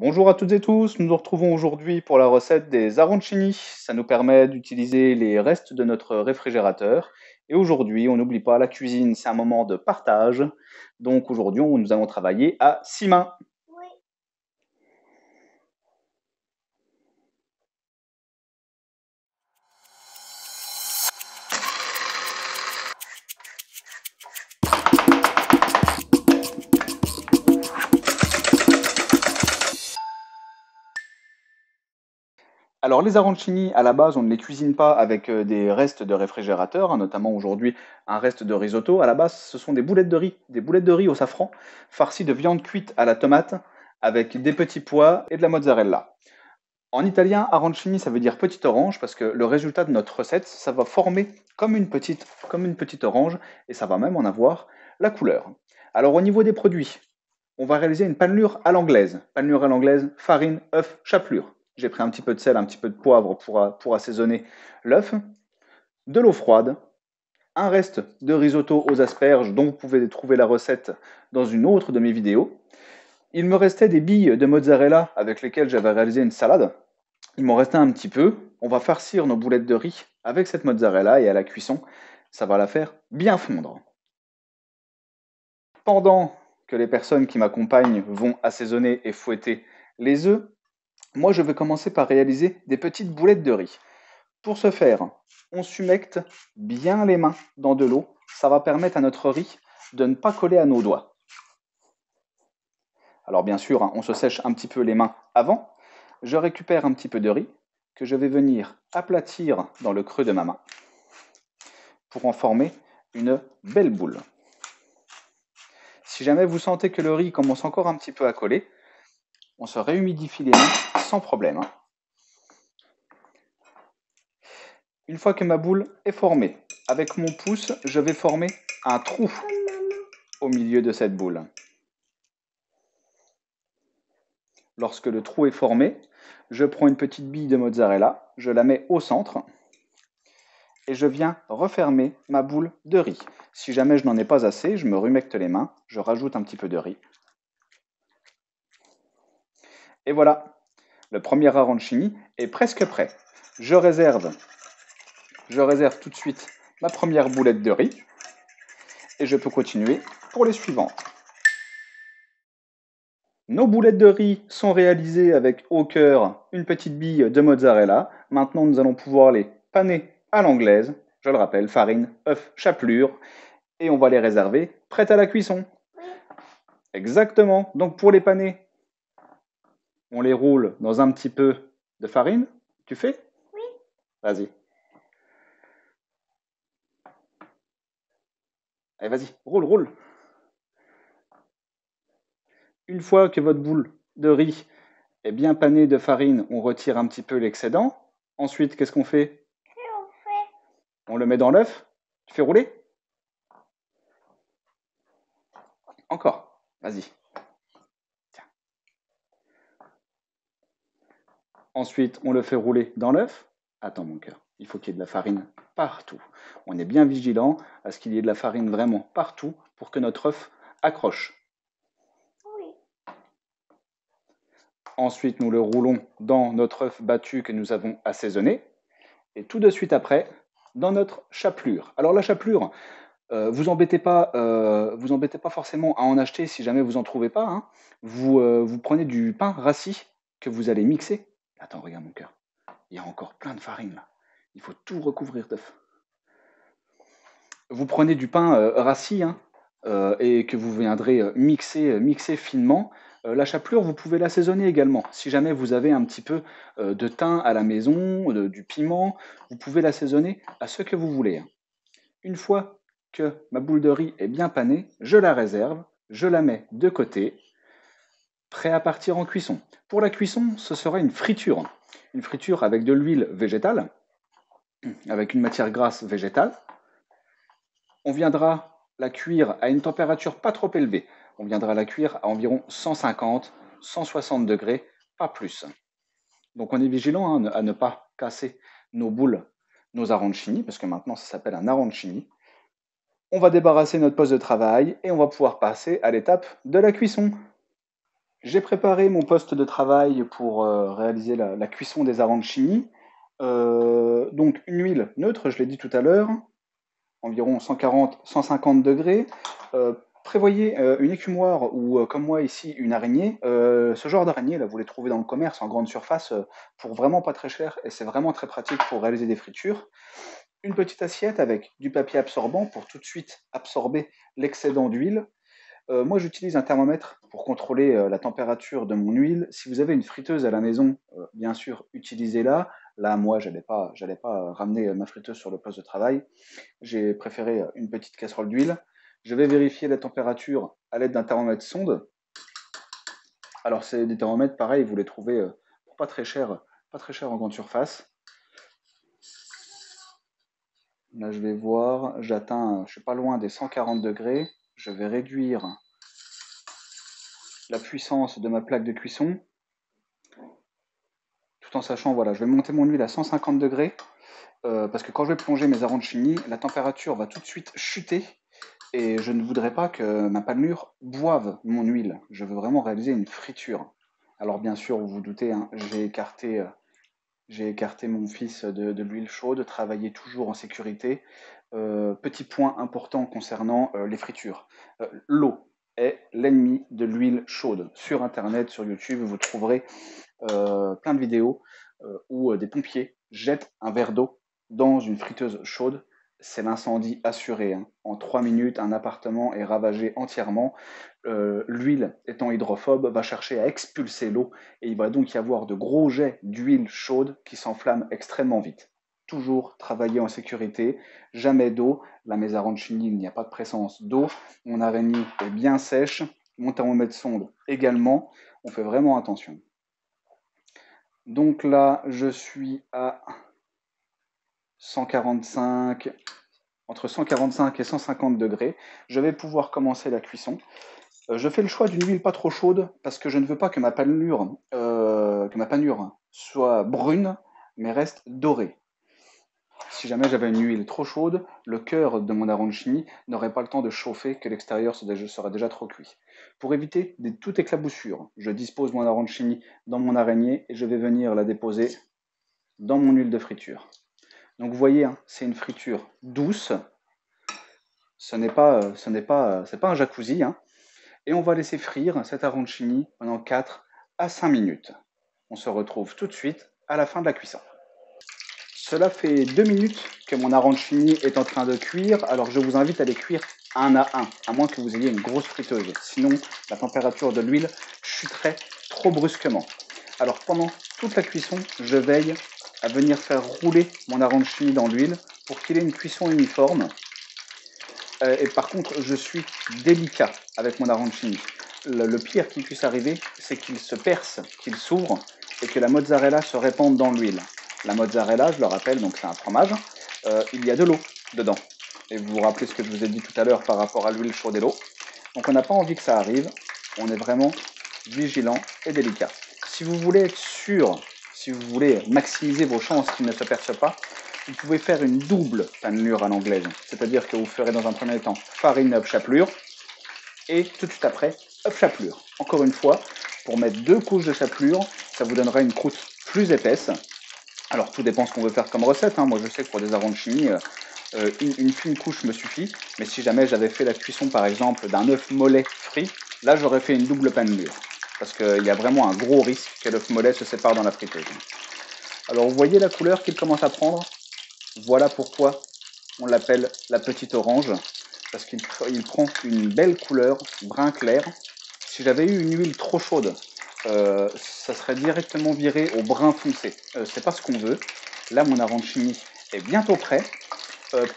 Bonjour à toutes et tous, nous nous retrouvons aujourd'hui pour la recette des arancini. Ça nous permet d'utiliser les restes de notre réfrigérateur. Et aujourd'hui, on n'oublie pas, la cuisine, c'est un moment de partage. Donc aujourd'hui, nous allons travailler à 6 mains. Alors les arancini, à la base, on ne les cuisine pas avec des restes de réfrigérateur, hein, notamment aujourd'hui un reste de risotto. À la base, ce sont des boulettes de riz au safran, farcies de viande cuite à la tomate, avec des petits pois et de la mozzarella. En italien, arancini, ça veut dire petite orange parce que le résultat de notre recette, ça va former comme une petite orange et ça va même en avoir la couleur. Alors au niveau des produits, on va réaliser une panelure à l'anglaise. Panelure à l'anglaise, farine, œuf, chapelure. J'ai pris un petit peu de sel, un petit peu de poivre pour assaisonner l'œuf, de l'eau froide, un reste de risotto aux asperges dont vous pouvez trouver la recette dans une autre de mes vidéos. Il me restait des billes de mozzarella avec lesquelles j'avais réalisé une salade. Il m'en restait un petit peu. On va farcir nos boulettes de riz avec cette mozzarella et à la cuisson, ça va la faire bien fondre. Pendant que les personnes qui m'accompagnent vont assaisonner et fouetter les œufs, moi je vais commencer par réaliser des petites boulettes de riz. Pour ce faire, on s'humecte bien les mains dans de l'eau. Ça va permettre à notre riz de ne pas coller à nos doigts. Alors bien sûr, hein, on se sèche un petit peu les mains avant. Je récupère un petit peu de riz que je vais venir aplatir dans le creux de ma main pour en former une belle boule. Si jamais vous sentez que le riz commence encore un petit peu à coller, on se réhumidifie les mains sans problème. Une fois que ma boule est formée, avec mon pouce, je vais former un trou au milieu de cette boule. Lorsque le trou est formé, je prends une petite bille de mozzarella, je la mets au centre et je viens refermer ma boule de riz. Si jamais je n'en ai pas assez, je me rumecte les mains, je rajoute un petit peu de riz. Et voilà, le premier arancini est presque prêt. Je réserve tout de suite ma première boulette de riz et je peux continuer pour les suivantes. Nos boulettes de riz sont réalisées avec au cœur une petite bille de mozzarella. Maintenant, nous allons pouvoir les paner à l'anglaise. Je le rappelle, farine, œuf, chapelure. Et on va les réserver prêtes à la cuisson. Exactement. Donc pour les paner, on les roule dans un petit peu de farine. Tu fais? Oui. Vas-y. Allez, vas-y, roule, roule. Une fois que votre boule de riz est bien panée de farine, on retire un petit peu l'excédent. Ensuite, qu'est-ce qu'on fait? On le met dans l'œuf. Tu fais rouler? Encore. Vas-y. Tiens. Ensuite, on le fait rouler dans l'œuf. Attends, mon cœur. Il faut qu'il y ait de la farine partout. On est bien vigilant à ce qu'il y ait de la farine vraiment partout pour que notre œuf accroche. Oui. Ensuite, nous le roulons dans notre œuf battu que nous avons assaisonné. Et tout de suite après, dans notre chapelure. Alors la chapelure, vous embêtez pas forcément à en acheter si jamais vous en trouvez pas. Hein. Vous prenez du pain rassis que vous allez mixer. Attends, regarde mon cœur. Il y a encore plein de farine là. Il faut tout recouvrir d'œuf. Vous prenez du pain rassis hein, et que vous viendrez mixer finement. La chapelure, vous pouvez l'assaisonner également. Si jamais vous avez un petit peu de thym à la maison, du piment, vous pouvez l'assaisonner à ce que vous voulez. Hein. Une fois que ma boule de riz est bien panée, je la réserve, je la mets de côté, prêt à partir en cuisson. Pour la cuisson, ce sera une friture avec de l'huile végétale, avec une matière grasse végétale. On viendra la cuire à une température pas trop élevée. On viendra la cuire à environ 150, 160 degrés, pas plus. Donc on est vigilant hein, à ne pas casser nos boules, nos arancini, parce que maintenant ça s'appelle un arancini. On va débarrasser notre poste de travail et on va pouvoir passer à l'étape de la cuisson. J'ai préparé mon poste de travail pour réaliser la cuisson des arancini. Donc une huile neutre, je l'ai dit tout à l'heure, environ 140-150 degrés. Euh, Prévoyez une écumoire ou, comme moi ici, une araignée. Ce genre d'araignée, là, vous les trouvez dans le commerce en grande surface pour vraiment pas très cher et c'est vraiment très pratique pour réaliser des fritures. Une petite assiette avec du papier absorbant pour tout de suite absorber l'excédent d'huile. Moi, j'utilise un thermomètre pour contrôler la température de mon huile. Si vous avez une friteuse à la maison, bien sûr, utilisez-la. Là, moi, j'allais pas ramener ma friteuse sur le poste de travail. J'ai préféré une petite casserole d'huile. Je vais vérifier la température à l'aide d'un thermomètre sonde. Alors, c'est des thermomètres, pareil, vous les trouvez pour pas très cher en grande surface. Là, je vais voir, je suis pas loin des 140 degrés. Je vais réduire la puissance de ma plaque de cuisson, tout en sachant, voilà, je vais monter mon huile à 150 degrés, parce que quand je vais plonger mes arancini, la température va tout de suite chuter, et je ne voudrais pas que ma panure boive mon huile. Je veux vraiment réaliser une friture. Alors bien sûr, vous vous doutez, hein, j'ai écarté mon fils de l'huile chaude, travailler toujours en sécurité. Petit point important concernant les fritures. L'eau est l'ennemi de l'huile chaude. Sur Internet, sur YouTube, vous trouverez plein de vidéos où des pompiers jettent un verre d'eau dans une friteuse chaude. C'est l'incendie assuré, hein. En 3 minutes, un appartement est ravagé entièrement. L'huile, étant hydrophobe, va chercher à expulser l'eau et il va donc y avoir de gros jets d'huile chaude qui s'enflamment extrêmement vite. Toujours travailler en sécurité, jamais d'eau. La mesa arancini, il n'y a pas de présence d'eau. Mon araignée est bien sèche. Mon thermomètre sonde également. On fait vraiment attention. Donc là, je suis à 145, entre 145 et 150 degrés. Je vais pouvoir commencer la cuisson. Je fais le choix d'une huile pas trop chaude parce que je ne veux pas que ma panure soit brune, mais reste dorée. Si jamais j'avais une huile trop chaude, le cœur de mon arancini n'aurait pas le temps de chauffer, que l'extérieur serait déjà trop cuit. Pour éviter toute éclaboussure, je dispose mon arancini dans mon araignée et je vais venir la déposer dans mon huile de friture. Donc vous voyez, hein, c'est une friture douce. C'est pas un jacuzzi, hein. Et on va laisser frire cet arancini pendant 4 à 5 minutes. On se retrouve tout de suite à la fin de la cuisson. Cela fait 2 minutes que mon arancini est en train de cuire, alors je vous invite à les cuire un à moins que vous ayez une grosse friteuse. Sinon, la température de l'huile chuterait trop brusquement. Alors pendant toute la cuisson, je veille à venir faire rouler mon arancini dans l'huile pour qu'il ait une cuisson uniforme. Et par contre, je suis délicat avec mon arancini. Le pire qui puisse arriver, c'est qu'il se perce, qu'il s'ouvre et que la mozzarella se répande dans l'huile. La mozzarella, je le rappelle, donc c'est un fromage, il y a de l'eau dedans. Et vous vous rappelez ce que je vous ai dit tout à l'heure par rapport à l'huile chaude et l'eau. Donc on n'a pas envie que ça arrive, on est vraiment vigilant et délicat. Si vous voulez être sûr, si vous voulez maximiser vos chances qu'il ne se perce pas, vous pouvez faire une double panelure à l'anglaise. C'est-à-dire que vous ferez dans un premier temps farine œuf chapelure et tout de suite après œuf chapelure. Encore une fois, pour mettre 2 couches de chapelure, ça vous donnera une croûte plus épaisse. Alors tout dépend ce qu'on veut faire comme recette, hein. Moi je sais que pour des arancini, une fine couche me suffit. Mais si jamais j'avais fait la cuisson par exemple d'un œuf mollet frit, là j'aurais fait une double panelure. Parce qu'il y a vraiment un gros risque que l'œuf mollet se sépare dans la friteuse. Alors vous voyez la couleur qu'il commence à prendre? Voilà pourquoi on l'appelle la petite orange, parce qu'il prend une belle couleur brun clair. Si j'avais eu une huile trop chaude, ça serait directement viré au brun foncé. C'est pas ce qu'on veut. Là, mon arancini est bientôt prêt.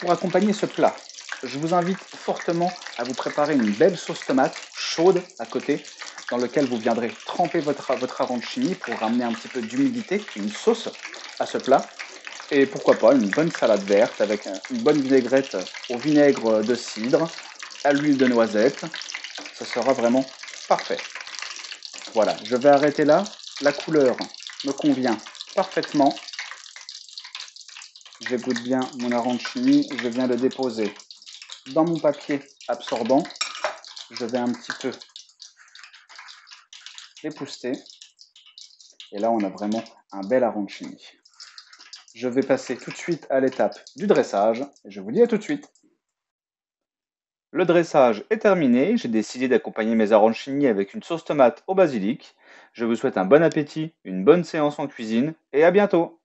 Pour accompagner ce plat, je vous invite fortement à vous préparer une belle sauce tomate chaude à côté, dans laquelle vous viendrez tremper votre arancini pour ramener un petit peu d'humidité, une sauce à ce plat. Et pourquoi pas une bonne salade verte avec une bonne vinaigrette au vinaigre de cidre, à l'huile de noisette. Ce sera vraiment parfait. Voilà, je vais arrêter là. La couleur me convient parfaitement. J'égoutte bien mon arancini. Je viens le déposer dans mon papier absorbant. Je vais un petit peu épousseté. Et là, on a vraiment un bel arancini. Je vais passer tout de suite à l'étape du dressage. Et je vous dis à tout de suite. Le dressage est terminé. J'ai décidé d'accompagner mes arancini avec une sauce tomate au basilic. Je vous souhaite un bon appétit, une bonne séance en cuisine et à bientôt.